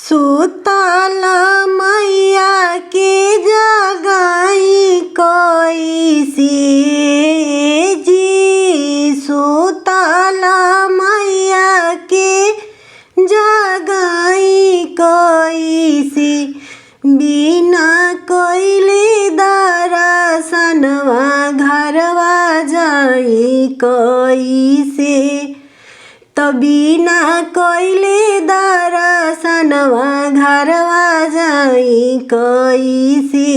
सुतल मैया के जगाई कैसे जी। सुतल मैया के जगाई कैसे बिना कइले दर्शनवा घरवा जाई कैसे। बिना कइले दर्शनवा घरवा जाई कैसे।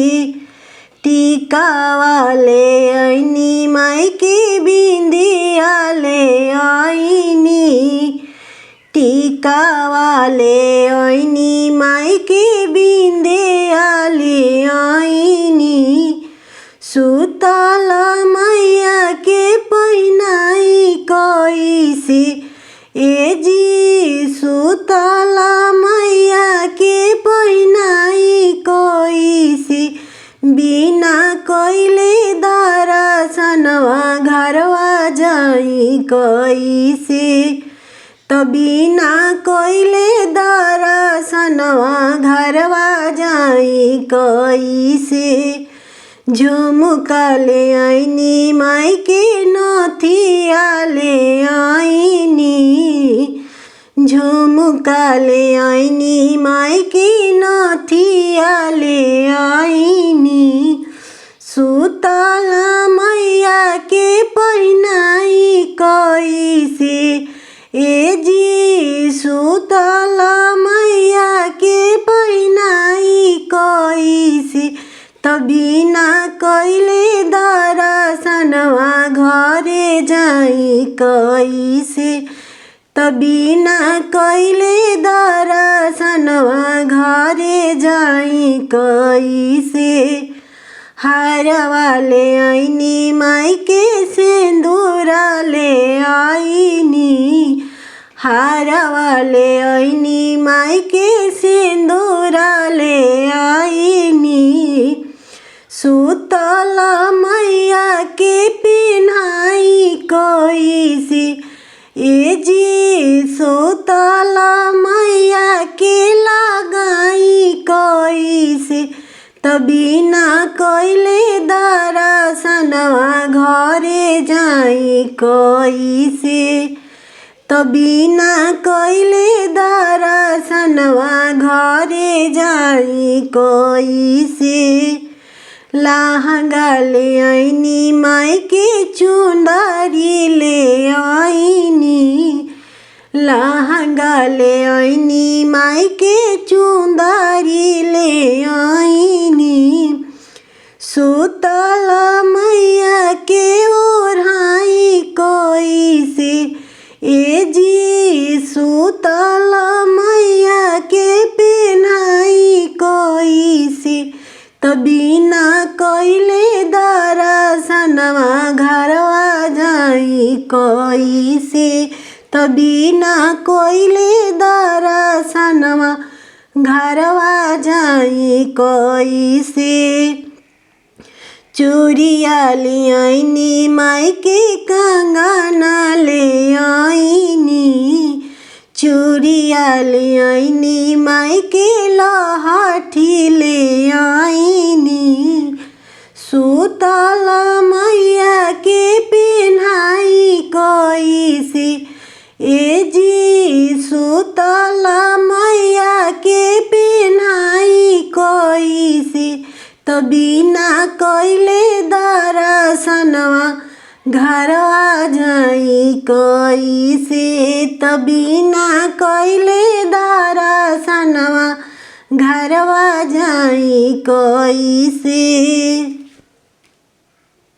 टिकावा ले आइनी माई के बिंदिया ले आइनी। टिकावा ले आइनी माई के बिंदिया ले आइनी। सुतल मैया के पहिनाई कैसे ए जी। सुतल मैया के पहिनाई कैसे बिना कइले दर्शनवा घरवा जाई कैसे। बिना कइले दर्शनवा घरवा जाई कैसे। झुमका ले आइनी माई के नथिया ले आइनी। झुमका ले आइनी माई के नथिया ले आइनी। सुतल मैया के पहिनाई कैसे ए जी। सुतल मैया के पहिनाई कैसे बिना कइले दर्शनवा घरे जाई कैसे। बिना कइले दर्शनवा घरे जाई कैसे। हारवा ले आइनी माई के सिंदूरा ले आइनी। हारवा ले आइनी माई के सिंदूरा ले आइनी। सुतल मैया के पिन्हाई कैसे ए जी। सुतल मैया के लगाई कैसे बिना कइले दर्शनवा घरे जाई कैसे। बिना कइले दर्शनवा घरे जाई कैसे। लहंगा ले आइनी माई के चुंदरी ले आइनी। लहंगा ले आइनी माई के चुंदरी ले आइनी। सुतल मैया के ओढ़ाई कैसे ए जी। सुतल मैया के पहनाई कैसे बिना कइले दर्शनवा घरवा जाई कैसे। बिना कइले दर्शनवा घरवा जाई कैसे। चूड़िया ले आइनी माई के कंगना ले आइनी। चूड़िया ले आइनी माई के लहठी ले आइनी। सुतल मैया के पिन्हाई कैसे ए जी। सुतल मैया के पिन्हाई कैसे बिना कइले दर्शनवा घरवा जाई कैसे। बिना कइले दर्शनवा घरवा जाई कैसे।